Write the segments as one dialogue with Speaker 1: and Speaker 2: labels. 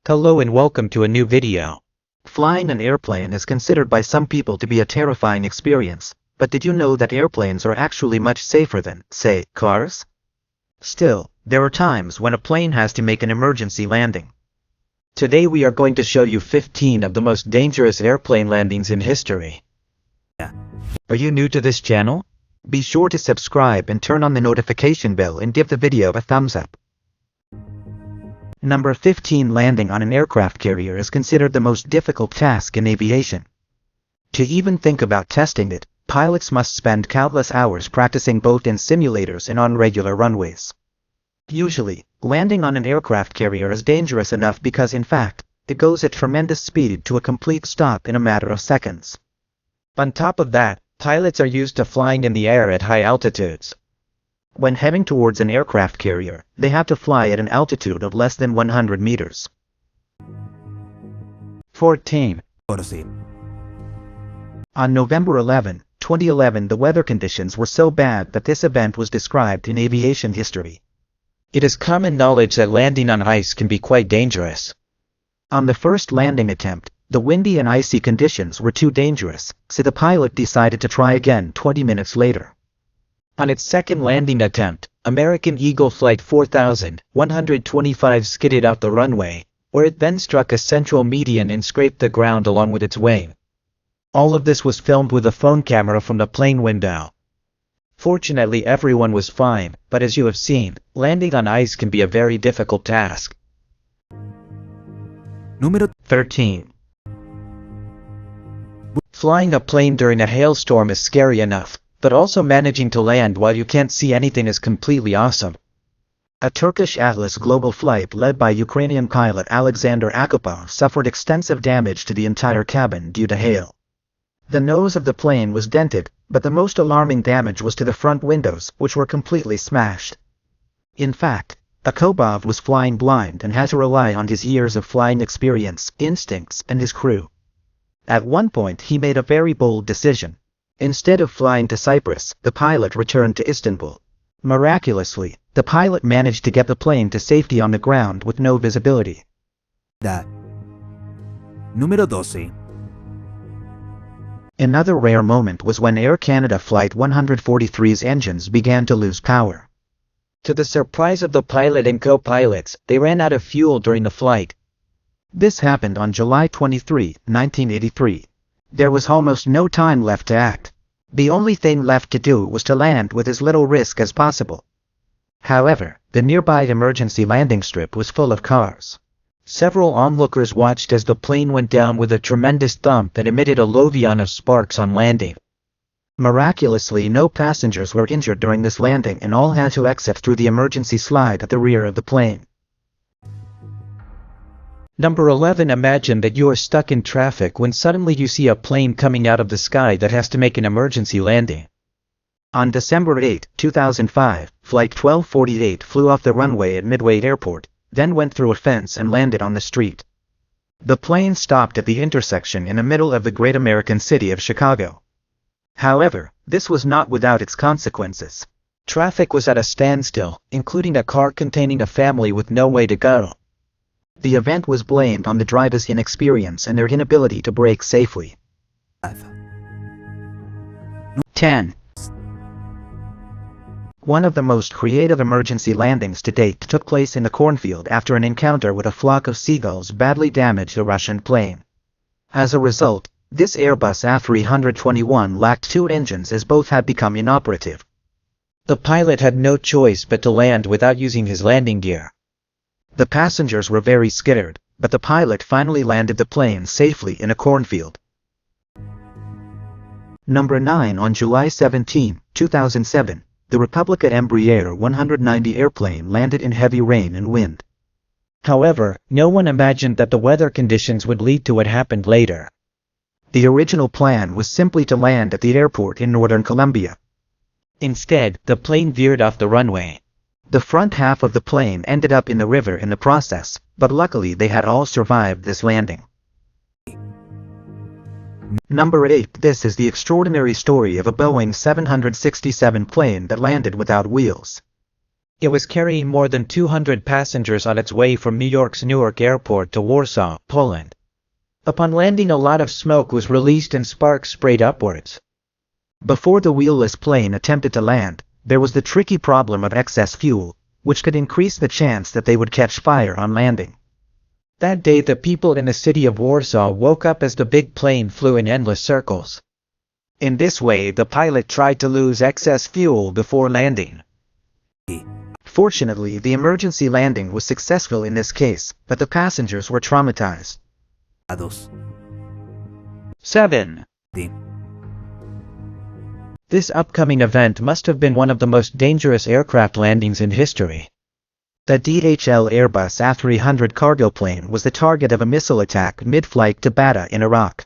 Speaker 1: Hello and welcome to a new video.
Speaker 2: Flying an airplane is considered by some people to be a terrifying experience, but did you know that airplanes are actually much safer than, say, cars? Still, there are times when a plane has to make an emergency landing. Today we are going to show you 15 of the most dangerous airplane landings in history. Are you new to this channel? Be sure to subscribe and turn on the notification bell and give the video a thumbs up. Number 15. Landing on an aircraft carrier is considered the most difficult task in aviation. To even think about testing it, pilots must spend countless hours practicing both in simulators and on regular runways. Usually, landing on an aircraft carrier is dangerous enough because in fact, it goes at tremendous speed to a complete stop in a matter of seconds. On top of that, pilots are used to flying in the air at high altitudes. When heading towards an aircraft carrier, they have to fly at an altitude of less than 100 meters. 14. On November 11, 2011, the weather conditions were so bad that this event was described in aviation history.
Speaker 1: It is common knowledge that landing on ice can be quite dangerous.
Speaker 2: On the first landing attempt, the windy and icy conditions were too dangerous, so the pilot decided to try again 20 minutes later.
Speaker 1: On its second landing attempt, American Eagle Flight 4125 skidded out the runway, where it then struck a central median and scraped the ground along with its wing. All of this was filmed with a phone camera from the plane window. Fortunately, everyone was fine, but as you have seen, landing on ice can be a very difficult task.
Speaker 2: Numero 13.
Speaker 1: Flying a plane during a hailstorm is scary enough, but also managing to land while you can't see anything is completely awesome.
Speaker 2: A Turkish Atlas global flight led by Ukrainian pilot Alexander Akopov suffered extensive damage to the entire cabin due to hail. The nose of the plane was dented, but the most alarming damage was to the front windows, which were completely smashed. In fact, Akopov was flying blind and had to rely on his years of flying experience, instincts, and his crew. At one point he made a very bold decision. Instead of flying to Cyprus, the pilot returned to Istanbul. Miraculously, the pilot managed to get the plane to safety on the ground with no visibility.
Speaker 3: Número 12.
Speaker 2: Another rare moment was when Air Canada Flight 143's engines began to lose power.
Speaker 1: To the surprise of the pilot and co-pilots, they ran out of fuel during the flight.
Speaker 2: This happened on July 23, 1983. There was almost no time left to act. The only thing left to do was to land with as little risk as possible. However, the nearby emergency landing strip was full of cars.
Speaker 1: Several onlookers watched as the plane went down with a tremendous thump that emitted a lovion of sparks on landing.
Speaker 2: Miraculously, no passengers were injured during this landing and all had to exit through the emergency slide at the rear of the plane.
Speaker 1: Number 11. Imagine that you are stuck in traffic when suddenly you see a plane coming out of the sky that has to make an emergency landing.
Speaker 2: On December 8, 2005, Flight 1248 flew off the runway at Midway Airport, then went through a fence and landed on the street. The plane stopped at the intersection in the middle of the great American city of Chicago. However, this was not without its consequences.
Speaker 1: Traffic was at a standstill, including a car containing a family with no way to go.
Speaker 2: The event was blamed on the driver's inexperience and their inability to brake safely. 10. One of the most creative emergency landings to date took place in the cornfield after an encounter with a flock of seagulls badly damaged a Russian plane. As a result, this Airbus A321 lacked two engines as both had become inoperative.
Speaker 1: The pilot had no choice but to land without using his landing gear.
Speaker 2: The passengers were very scared, but the pilot finally landed the plane safely in a cornfield. Number 9. On July 17, 2007, the Republica Embraer 190 airplane landed in heavy rain and wind.
Speaker 1: However, no one imagined that the weather conditions would lead to what happened later.
Speaker 2: The original plan was simply to land at the airport in northern Colombia.
Speaker 1: Instead, the plane veered off the runway.
Speaker 2: The front half of the plane ended up in the river in the process, but luckily they had all survived this landing. Number 8. This is the extraordinary story of a Boeing 767 plane that landed without wheels.
Speaker 1: It was carrying more than 200 passengers on its way from New York's Newark Airport to Warsaw, Poland. Upon landing, a lot of smoke was released and sparks sprayed upwards.
Speaker 2: Before the wheelless plane attempted to land, there was the tricky problem of excess fuel, which could increase the chance that they would catch fire on landing.
Speaker 1: That day, the people in the city of Warsaw woke up as the big plane flew in endless circles. In this way, the pilot tried to lose excess fuel before landing.
Speaker 2: Fortunately, the emergency landing was successful in this case, but the passengers were traumatized.
Speaker 1: 7. This upcoming event must have been one of the most dangerous aircraft landings in history.
Speaker 2: The DHL Airbus A300 cargo plane was the target of a missile attack mid-flight to Bata in Iraq.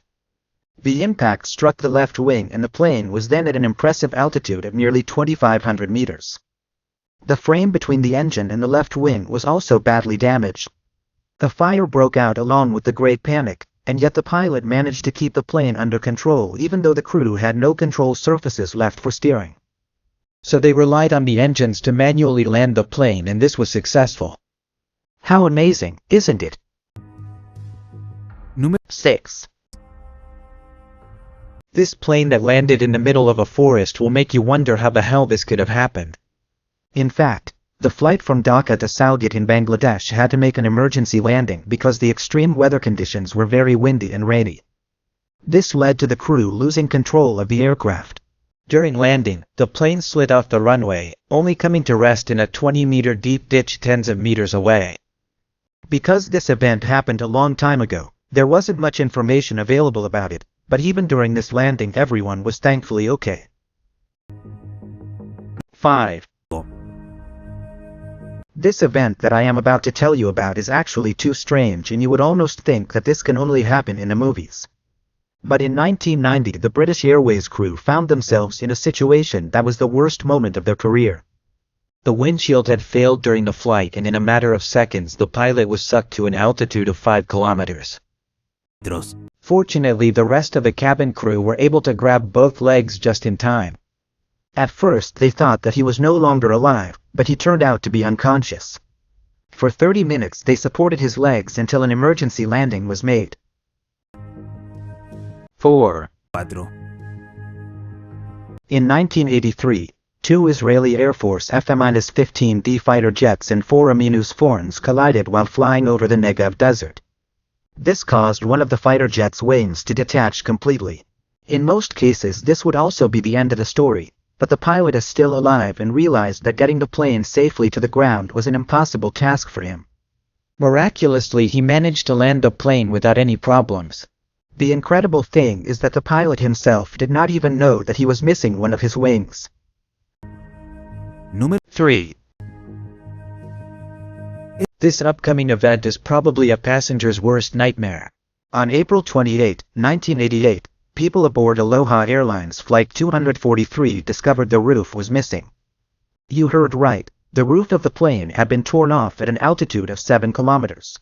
Speaker 2: The impact struck the left wing and the plane was then at an impressive altitude of nearly 2,500 meters. The frame between the engine and the left wing was also badly damaged. The fire broke out along with the Great Panic, and yet the pilot managed to keep the plane under control even though the crew had no control surfaces left for steering.
Speaker 1: So they relied on the engines to manually land the plane, and this was successful.
Speaker 2: How amazing, isn't it? 6.
Speaker 1: This plane that landed in the middle of a forest will make you wonder how the hell this could have happened.
Speaker 2: In fact, the flight from Dhaka to Salgit in Bangladesh had to make an emergency landing because the extreme weather conditions were very windy and rainy. This led to the crew losing control of the aircraft.
Speaker 1: During landing, the plane slid off the runway, only coming to rest in a 20-meter deep ditch tens of meters away.
Speaker 2: Because this event happened a long time ago, there wasn't much information available about it, but even during this landing everyone was thankfully okay.
Speaker 1: 5.
Speaker 2: This event that I am about to tell you about is actually too strange, and you would almost think that this can only happen in the movies. But in 1990, the British Airways crew found themselves in a situation that was the worst moment of their career.
Speaker 1: The windshield had failed during the flight, and in a matter of seconds the pilot was sucked to an altitude of 5 kilometers. Fortunately, the rest of the cabin crew were able to grab both legs just in time.
Speaker 2: At first they thought that he was no longer alive, but he turned out to be unconscious. For 30 minutes they supported his legs until an emergency landing was made.
Speaker 1: 4.
Speaker 2: In 1983, 2 Israeli Air Force F-15D fighter jets and 4 Aminu-4s collided while flying over the Negev desert. This caused one of the fighter jet's wings to detach completely. In most cases this would also be the end of the story, but the pilot is still alive and realized that getting the plane safely to the ground was an impossible task for him.
Speaker 1: Miraculously, he managed to land the plane without any problems.
Speaker 2: The incredible thing is that the pilot himself did not even know that he was missing one of his wings.
Speaker 1: 3. This upcoming event is probably a passenger's worst nightmare.
Speaker 2: On April 28, 1988, people aboard Aloha Airlines Flight 243 discovered the roof was missing. You heard right, the roof of the plane had been torn off at an altitude of 7 kilometers.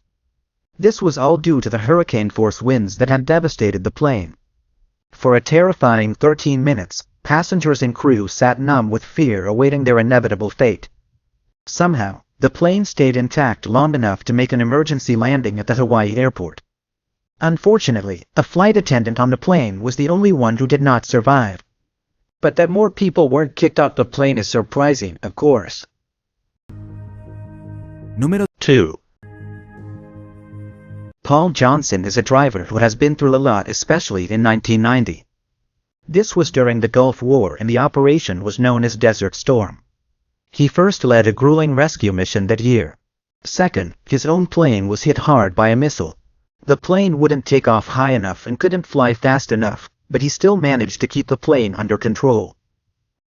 Speaker 2: This was all due to the hurricane-force winds that had devastated the plane. For a terrifying 13 minutes, passengers and crew sat numb with fear awaiting their inevitable fate. Somehow, the plane stayed intact long enough to make an emergency landing at the Hawaii airport. Unfortunately, a flight attendant on the plane was the only one who did not survive.
Speaker 1: But that more people weren't kicked off the plane is surprising, of course. 2.
Speaker 2: Paul Johnson is a driver who has been through a lot, especially in 1990. This was during the Gulf War and the operation was known as Desert Storm. He first led a grueling rescue mission that year. Second, his own plane was hit hard by a missile. The plane wouldn't take off high enough and couldn't fly fast enough, but he still managed to keep the plane under control.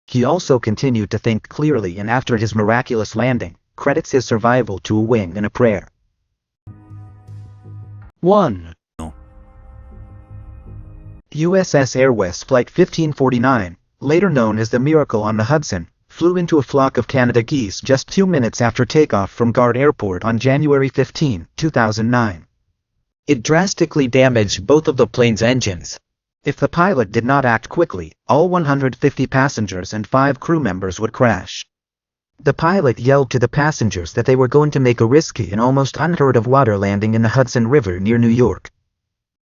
Speaker 2: He also continued to think clearly, and after his miraculous landing, credits his survival to a wing and a prayer.
Speaker 1: 1.
Speaker 2: USS Airways Flight 1549, later known as the Miracle on the Hudson, flew into a flock of Canada geese just 2 minutes after takeoff from Gard Airport on January 15, 2009.
Speaker 1: It drastically damaged both of the plane's engines.
Speaker 2: If the pilot did not act quickly, all 150 passengers and 5 crew members would crash. The pilot yelled to the passengers that they were going to make a risky and almost unheard of water landing in the Hudson River near New York.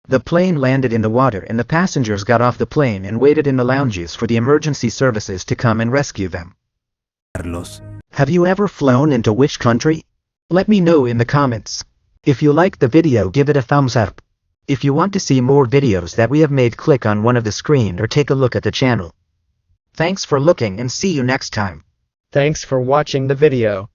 Speaker 2: The plane landed in the water and the passengers got off the plane and waited in the lounges for the emergency services to come and rescue them.
Speaker 3: Carlos.
Speaker 2: Have you ever flown into which country? Let me know in the comments. If you liked the video, give it a thumbs up. If you want to see more videos that we have made, click on one of the screen or take a look at the channel. Thanks for looking and see you next time.
Speaker 4: Thanks for watching the video.